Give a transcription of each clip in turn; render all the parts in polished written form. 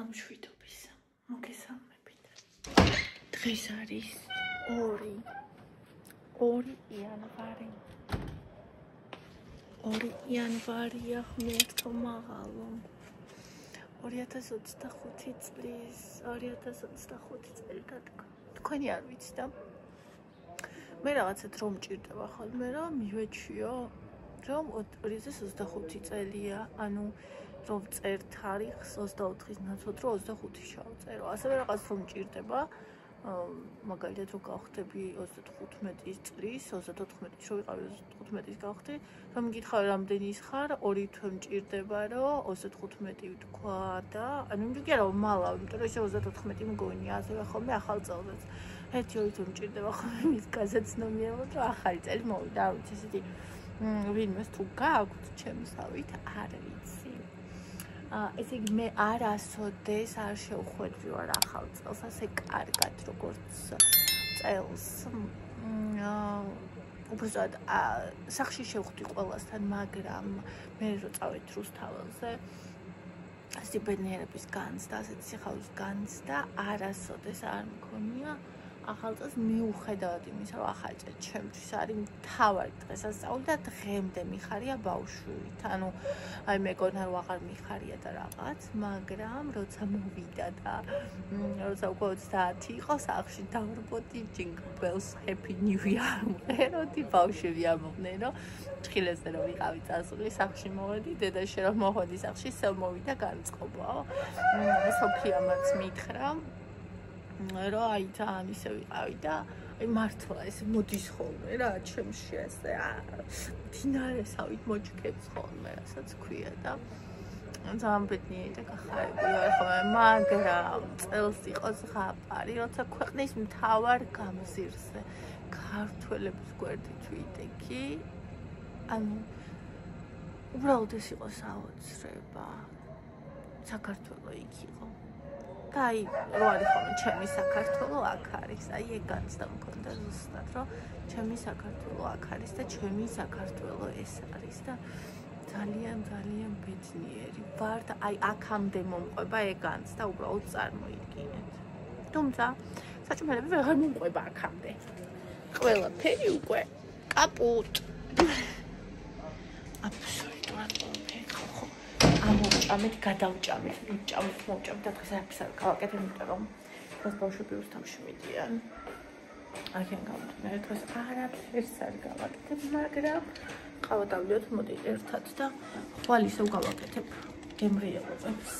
მშვიდობის მოგესალმებით. დღეს არის 2 იანვარი. 2 იანვარია ღმერთო მაღალო. 2025 წლის 2025 წელი დადგა. თქვენი არ ვიცი და მე რაღაცეთ რომ მჭირდება ხოლმე რომ მივეჩვიო რომ 2025 წელია, ანუ რომ წერ თარიღს 24-ის ნაცვლად რომ 25-ში შევწერო. ასევე რაღაც რომ მჭირდება, მაგალითად რომ გავხდები 35 წლის, 34-ის რო ვიყავი 35-ის გავხდი, რომ მკითხავ რამდენის ხარ, 2 თვე მჭირდება რომ 35 ვთქვა და ანუ კი არა მალავ, იმიტომ რომ ესე 34 მგონია, ასევე ხოლმე ახალ წელსაც. 1-2 თვე მჭირდება ხოლმე მის გასაცნობიერებლად რომ ახალი წელი მოვიდა, არ ვიცი ესეთი ვინმეს თუ გააქვთ ჩემსავით, არ ვიცი. ესე იგი მე არასოდეს არ შევხვედრი ვარ ახალ წელს ასე კარგად როგორც წელს. უბრალოდ სახში შევხვდი ყველასთან, მაგრამ მე რო წავედ რუსთაველზე სტიპენდიერების განცდა, ასეთი სიხარულის განცდა არასოდეს არ მქონია. ახალ წელს მიუხედავად იმისა, რომ ახალი წელი ჩემთვის არის მთავარი დღესასწაული და დღემდე მიხარია ბავშვით. ანუ აი მეგონა რომ აღარ მიხარია და რაღაც, მაგრამ როცა მოვიდა და როცა უკვე 30 იყო სახლში დავრბოდი ჯინგლ ბელს ჰეპი ნიუ იარ მღეროდი, ბავშვები ამოყვნენ რომ ჭხილეზე რომ ვიყავი წასული სახლში მოვედი, დედაში რომ მოვედი სახლში სულ მოვიდა განწყობაო. სოფიამაც მითხრა რომ აი თან ისე ვიყავი და აი მართლა ეს მოდის ხოლმე რა ჩემში ესე დინარესავით მოჭკებს ხოლმე რასაც ქვია და ძალიან ბედნიერი და გახარებული ვარ ხოლმე, მაგრამ წელს იყოს ზღაპარი, როცა ქვეყნის მთავარ გამზირზე ქართველების გვერდით ვიდექი, ანუ უბრალოდ ეს იყო საოცრება, საქართველო იქ იყო. და აი რო არის ხოლმე ჩემი საქართველო აქ არის, აი ეგ განცდა მქონდა ზუსტად რომ ჩემი საქართველო აქ არის და ჩემი საქართველო ეს არის და ძალიან ბედნიერი ვარ და აი აქამდე მომყვება ეგ განცდა უბრალოდ წარმოიდგინეთ. თუმცა საჭმელები ვეღარ მომყვება აქამდე. ყველაფერი უკვე კაპუტ. აბსოლუტურად ყველაფერი ხო. ამოვჭამეთ, გადავჭამეთ, მოვჭამეთ და დღეს არაფერს არ გავაკეთებ, იმიტომ რომ დღეს ბავშვები რუსთავში მიდიან. აქედან გამომდინარე დღეს არაფერს არ გავაკეთებ, მაგრამ ყავა დავდიოთ, მოდი ერთად და ხვალ ისევ გავაკეთებ გემრიელობებს.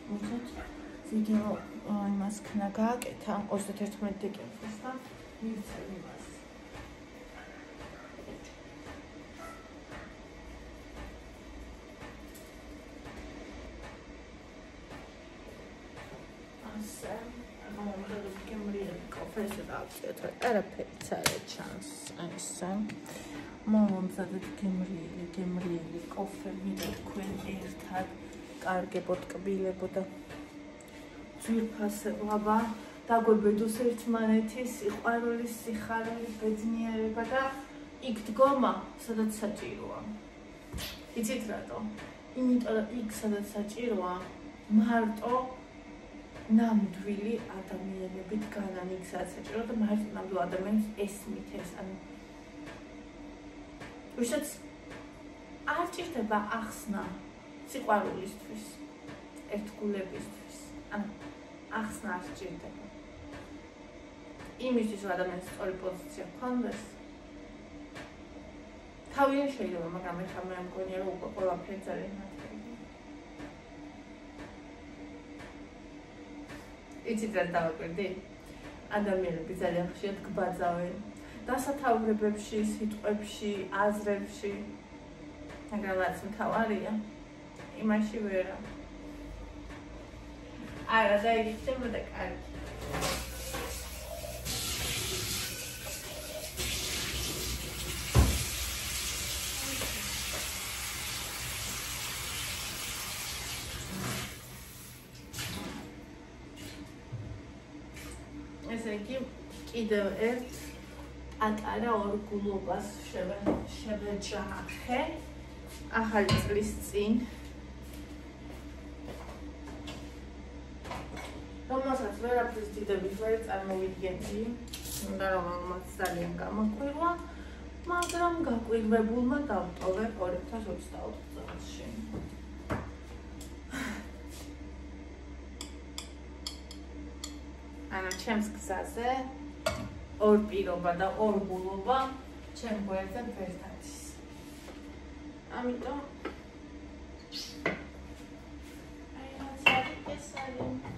მოდით ვიდეო იმას ქნა გააკეთა 31 დეკემბერს და მივცემ იმას. არაფერიც არ ჩანს ესა. მომზადეთ გემრიელი კოფე მინდა თქვენ ერთად კარგებოდ, კბილებოდ და ძვირფასება დაგვებედოს ერთმანეთის სიყვარულის, სიხარულის, ბედნიერება და იქ დგომა, სადაც საჭიროა. იცით რატო? იმიტომ რომ იქ სადაც საჭიროა მარტო ნამდვილი ადამიანებით განამიქსაც საჭირო და მარტო ნამდვილ ადამიანს ესმით ეს, ანუ ვისაც არ ჭირდება ახსნა სიყვარულისთვის, ერთგულებისთვის, ანუ ახსნა არ ჭირდება. იმისთვის რომ ადამიანს სწორი პოზიცია ჰქონდეს, თავიდან შეიძლება, მაგრამ ეხლა მე მგონია რომ უკვე ყველაფერი ძალიან ნათელი. იცით რა დავაკვირდი? ადამიანები ძალიან ხშირად გბაძავენ დასათაურებებში, სიტყვებში, აზრებში, მაგრამ რაც მთავარია, იმაში ვერა. არა, დაიგიხსნება და კარგი. ესე იგი კიდევ ერთ პატარა ორგულობას შევეჯახე ახალი წლის წინ რომელსაც ვერაფრის დიდების ვერ წარმოვიდგენდი, უნდა რომ ამას ძალიან გამოკვირვა, მაგრამ გაკვირვებულმა დავტოვე 2024 წელში. ანუ ჩემს გზაზე ორ პირობა და ორ გულობა ჩემ გვერდზე ვერ დადის. ამიტომ აი ეს არის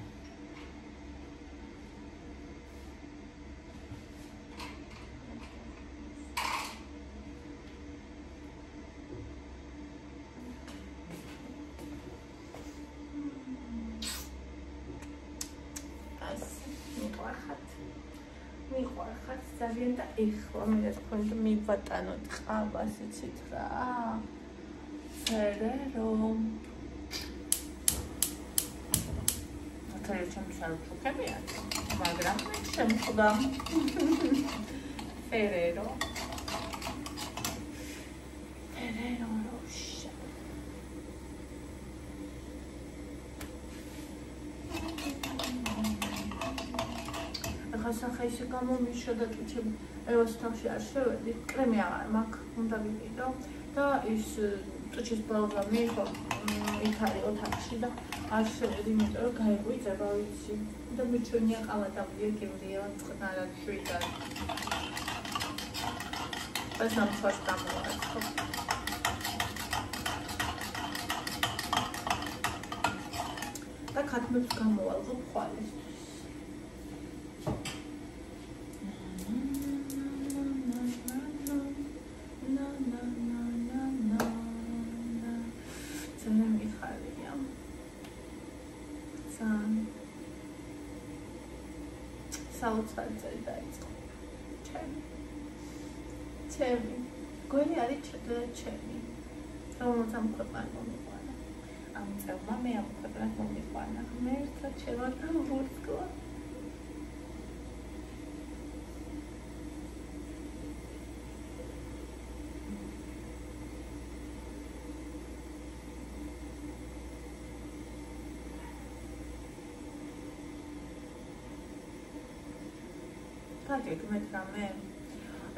მიხარხათ ძალიან და ეხლა მე რა თქმა უნდა მივატანოთ ყავას იცით რა ფერერო მათი ჩემს არჩუქებია მაგრამ შემხდა ფერერო როშა ახლა ისე გამომიშვა და ტუჩები ევას თავში არ შევედი კრემი აღარ მაქვს უნდა ვიყიდო და ის ტუჩის ბალღა მიიღო იქ არის ოთახში და არ შევედი იმიტომ რომ გაიღვიძება ვიცი და მიჩვენია ყავა დავდია გემრია წყნარად შვიდად ეს ამხოს გამოვაწყო და ქათმებს გამოვალღო ხვალის საოცარი წელი დაიწყო. ჩემი. გონი არის ჩემი. რომელსაც ამ ქვეყანას მომიყვანა. ამ წელმა მე ამ ქვეყანას მომიყვანა. მე ერთად შევარდა ვურსკლა. გეკმეთ რამე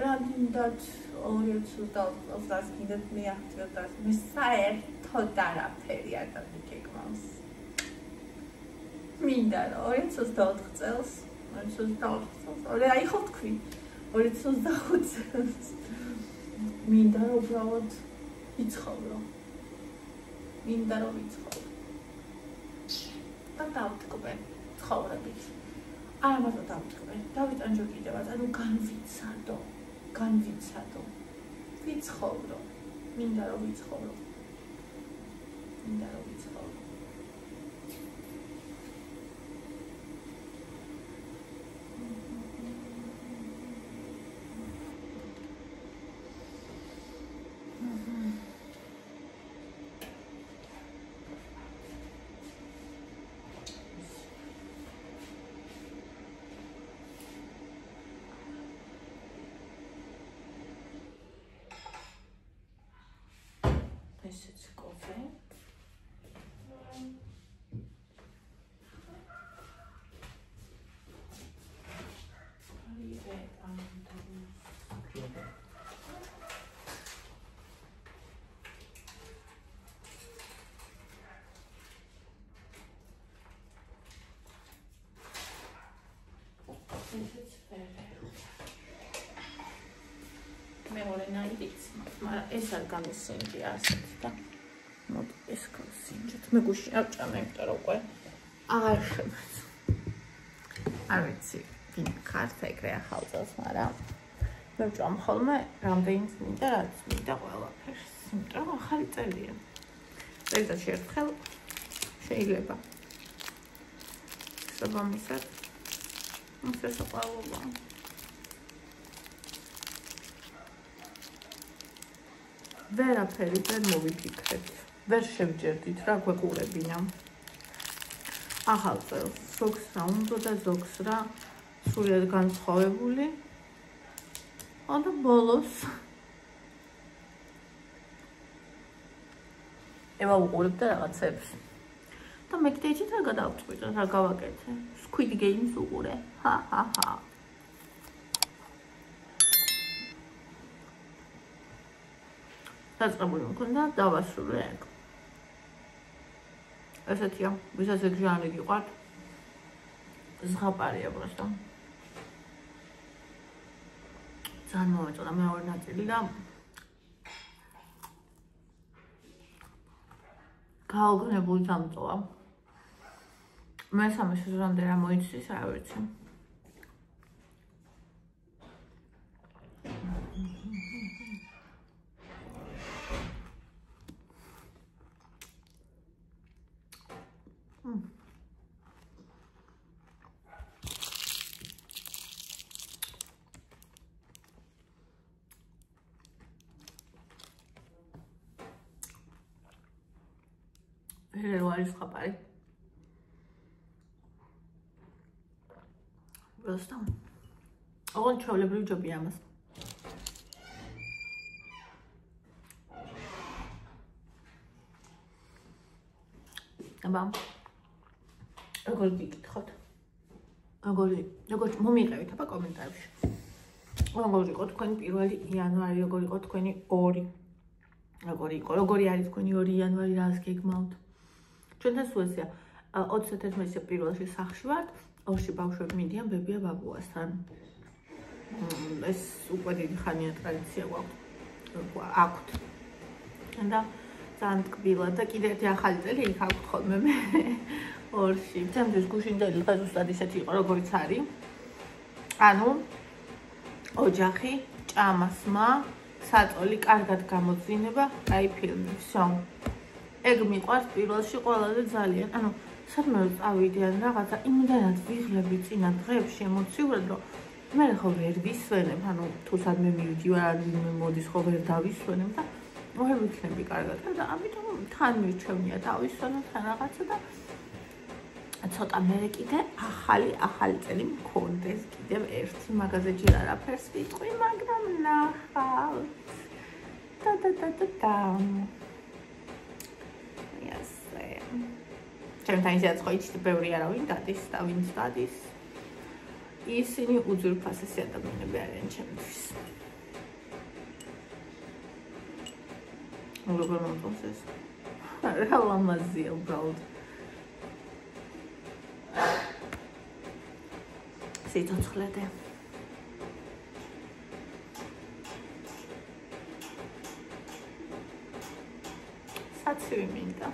რამდენად 2024 წელს კიდევ მიაღწევდა მე საერთოდ არაფერი არ დაგეკმავს მინდა 2024 წელს 2024 წელს აი ხო თქვი 2025 წელს მინდა რომ უბრალოდ ვიცხოვრო მინდა რომ ვიცხოვრო და დავტკბე ცხოვრებით არა მარტო დავტკბე, დავიტანჯო კიდევაც, ანუ განვიცადო, ვიცხოვრო, მინდა რომ ვიცხოვრო. It's coffee. მეორე ნაიდიც, მაგრამ ეს არ გამისინჯი ასეთ და მოდი ეს გავსინჯოთ. მე გუშინ ავჭამე, იმიტომ რომ უკვე აღარ შემეცო. არ ვიცი, ვინ ხართ ეგრე ახალ წელს, მაგრამ მე ვჭამ ხოლმე რამდენიც მინდა, რაც მინდა ყველაფერს, იმიტომ რომ ახალი წელია. წელიწადში ერთხელ შეიძლება. საბამისად ეს საყვარლობა. ვერაფერი ვერ მოვიფიქრეთ. ვერ შევჯერდით რა გვეყურებინა. ახალ წელს ზოგს რა უნდა და ზოგს რა სულიად განსხვავებული. და ბოლოს ევაუყურებ და რაღაცებს. და მე კიდეჭით რა გადავწყვიტე, რა გავაკეთე. Squid Games უყურე. ჰა. დაწყებული მქონდა დავასრულე ეგ. ესეთია, ვისაც ეგ ჟანრი გიყვართ. ზღაპარია просто. ძალიან მომეწონა მეორე ნაწილი და გაოგნებული დამწოვა. მესამე სეზონამდე რა მოიცდის, რა ვიცი. ვერ არის ხაპარი. просто. ოღონდ ჩვეულებრივ ჯობია ამას. აბა. როგორ გიკითხოთ? როგორ მომიყევით აბა კომენტარებში. როგორ იყო თქვენი 1 იანვარი, როგორ იყო თქვენი 2. როგორი არის თქვენი 2 იანვარი, რას გეგმავთ? ჩვენთან სუესია 31-ში პირველში სახლში ვართ, 2-ში ბავშვები მიდიან ბებია ბაბუასთან. ეს უკვე დიდი ხანია ტრადიცია გვაქვს. და ძალიან ტკბილად და კიდევ ერთი ახალი წელი იქ აქვს ხოლმე მე 2-ში. ჩემთვის გუშინდელი დღე ზუსტად ისეთი იყო, როგორიც არის. ანუ ოჯახი, ჭამასმა, საწოლი, კარგად გამოძინება, აი ფილმი, всё. ეგ მიყვარს პირველში ყველაზე ძალიან. ანუ სადმე წავიდიან რაღაცა იმდანაც ვიღლები წინა დღეებში ემოციურად, რომ მე ხო ვერ ვისვენებ, ანუ თუ სადმე მივიდივარ, არ ვინმე მოდის ხო ვერ დავისვენებ და ვერ ვიქნები კარგად და ამიტომ თან მირჩევნია დავისვენო თან რაღაცა და ცოტა მერე კიდე ახალი წელი მქონდეს კიდევ ერთი მაგაზე ჯერ არაფერს ვიტყვი, მაგრამ ნახავთ. და ჩემთან ისედაც ხო იცით ბევრი არავინ დადის და ვინც დადის ისინი უძვირფასესი ადამიანები არიან ჩემთვის. როგორ მომწონს ეს? რა ლამაზია უბრალოდ. სიცოცხლედე. საცივი მინდა.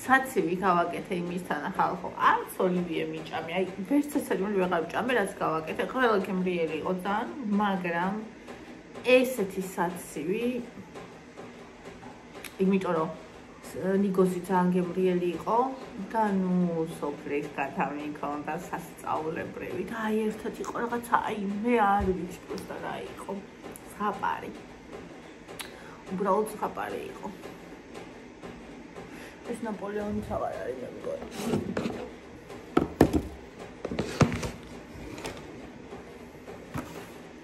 საცივი გავაკეთე იმისთან ახალ ხო არც ოლივიე მიჭამე, აი ვერც ესეთი ვეღარ ვჭამე, რაც გავაკეთე, ყველა გემრიელი იყო ძალიან, მაგრამ ესეთი საცივი იმიტომ რომ ნიგოზი ძალიან გემრიელი იყო და ნუ სოფლის გადამიქონდა სასწაულებრივი და აი ერთად იყო რაღაცა, აი მე არ ვიცი просто რა იყო, ზღაპარი. უბრალოდ ზღაპარი იყო. ეს ნაპოლეონის ავარ არის მე მგონი.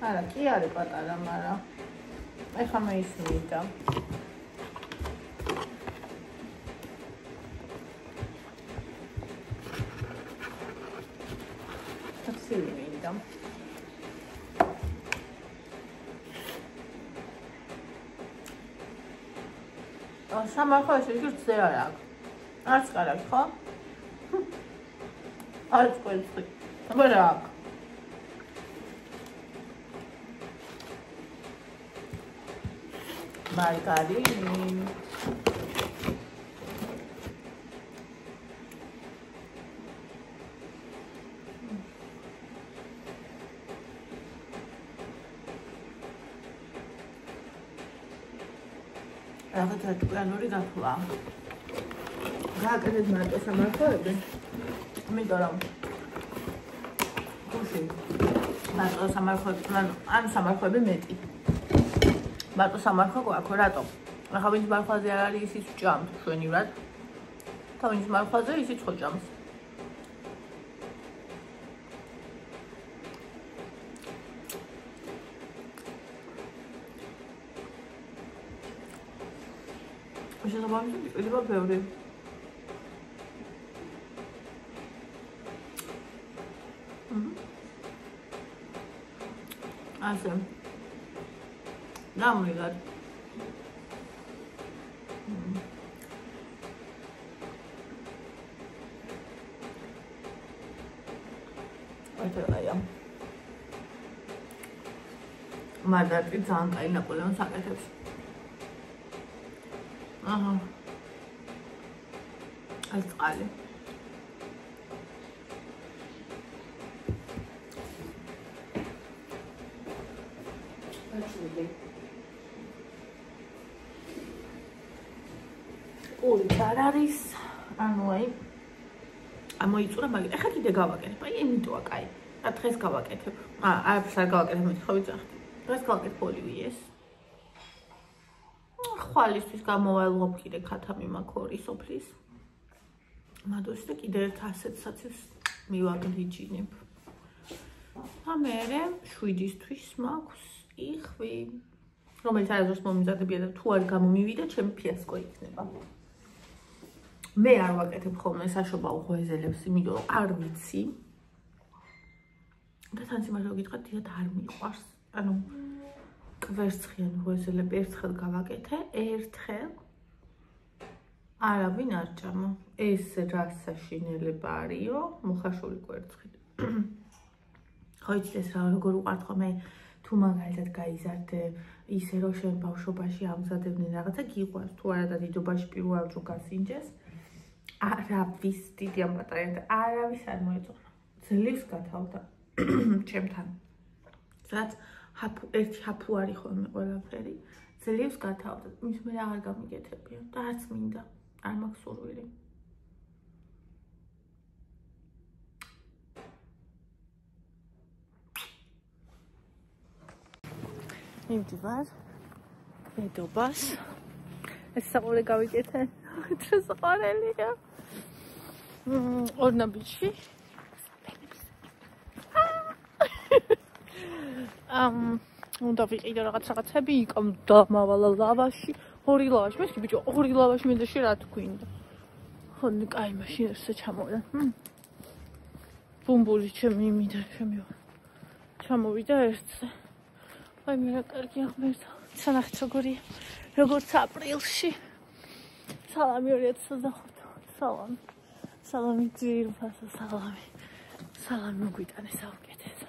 არა, კი არის პატარა, მაგრამ ეხლა მე ის მინდა. საცივი მინდა. სამარხოებში ჟურცე არ აქვს. არც კარგი, ხო? არც ყველი. აბა რა აქვს? მარგარინი. რაღაცა ტყანური გაფლა. გააკეთეთ მარტო სამარხოები. იმიტომ რომ გუშინ მარტო სამარხოები, ანუ სამარხოები მეტი. მარტო სამარხო გვაქვს, რატო? ახლა ვინც მარხვაზე არ არის, ისიც ჭამს ჩვენივრად. და ვინც მარხვაზე, ისიც ხო ჭამს. შესაბამისად იყიდება ბევრი. ასე. ნამდვილად. აიაია. მადარი ძალიან კაი ნაპოლეონს აკეთებს. აჰა. აი წყალი. ორი არ არის, ანუ აი ამოიწურა, მაგრამ ეხლა კიდე გავაკეთებ. აი ემიტოა კაი. რა დღეს გავაკეთებ. არაფერს არ გავაკეთებ, ხო ვიცახდი. დღეს გავაკეთებ ოლივიეს. ხვალისთვის გამოვალღობ კიდე ქათამი მაქვს 2 სოფლის. მადოს და კიდე ერთ ასეთსაც მივაგრიჯინებ. და მერე 7-ისთვის მაქვს იხვი, რომელიც არასდროს მომიზადებია და თუ არ გამომივიდა, ჩემი ფიასკო იქნება. მე არ ვაკეთებ ხოლმე საშობაო ღვეზელებს, იმიტომ რომ არ ვიცი. და თან სიმართლე გითხრათ, დიდად არ მიყვარს. ანუ კვერცხიან ღვეზელები ერთხელ გავაკეთე, ერთხელ არავინ არ ჭამა. ეს რა საშინელება არისო, მოხაშული კვერცხით. ხო იცით ეს რა როგორ უყვართ ხოლმე თუ მაგალითად გაიზარდე ისე რომ შენ ბავშვობაში ამზადებდნენ რაღაცა გიყვარს თუ არა და დიდობაში პირველად რო გასინჯეს არავის დიდი ამბატარია არავის არ მოეწონა ძლივს გათავდა ჩემთან სადაც ერთი ჰაფუ არის ხოლმე ყველაფერი ძლივს გათავდა მის მე აღარ გამიგეთებია და არც მინდა არ მაქვს სურვილი მივდივარ ედობას ეს საყურე გავიკეთე ეს საყურელია ორნაბიჩი უნდა ვიყიდო რაღაცები იქამ დამავალა ლავაში ორი ლავაში მე ბიჭო ორი ლავაში მინდაში რა თქვინდა ხო კაი მაშინ ესე ჩამოვიდა ბუმბული ჩემი მინდა ჩამოვიდა ერთზე აი მე რა კარგი აღმერთო სანახეთ როგორია როგორც აპრილში სალამი 2025 სალამი ძირფასო სალამი მოგვიტანე საუკეთესო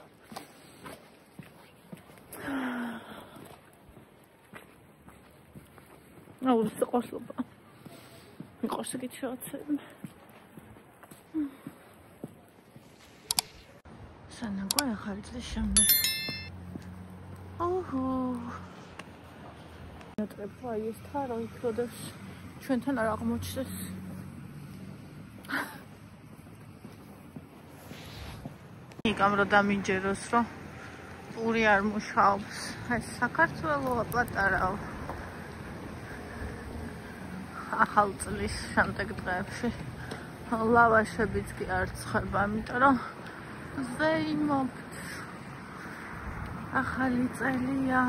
აუ სიყვარულობა მიყვარს ეგეთი რაღაცები სანაკო ახალი წლის შემდეგ ოჰო ნატრება ის თარო იქროდეს ჩვენთან არ აღმოჩნდეს იქამ რომ დამინჯეროს რომ პური არ მუშაობს ეს საქართველოა პატარაო ახალ წლის შემდეგ დღეებში ლავაშებიც კი არ ცხება იმიტომ რომ ზეიმობთ ახალი წელია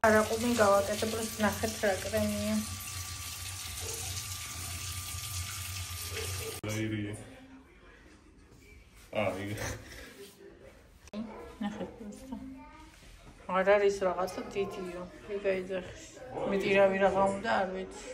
არა ყუმი გავაკეთებ რომ ნახეთ რა კრემია ლაირია ნახეთ არ არის რაღაცა დიდიო ეგ აიძახის მეტი რავი რაღა უნდა არ ვიცი